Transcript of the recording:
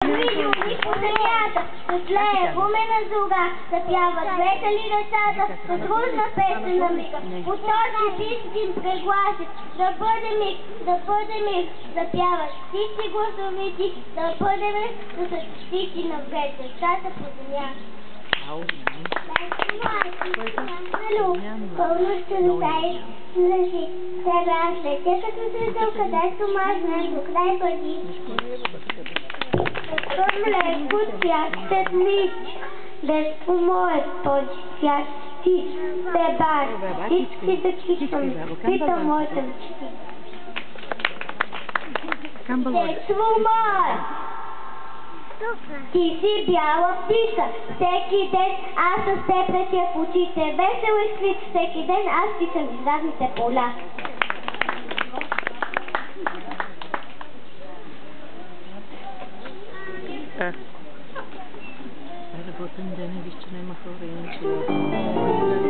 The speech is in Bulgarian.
Милиони по земята, слея гумена зуга, запяват ветали децата, с дружна песен на мига. По този бит им прегласят, да бъде мир, запяват птици гласовити, да бъде мир, да са птици навред, децата по земята. Пълно чудесай, сега слетя като светъл, където мазнеш до край бъди. Млеко цвят светлич, без помоят този свят ти, бебар, всички да питам моята мечти. Детство мое, ти си бяла птица, всеки ден аз с теб летя в очите, весел и скрит, всеки ден аз тичам из разните поля. Работим да не виж, че няма хора и ничего.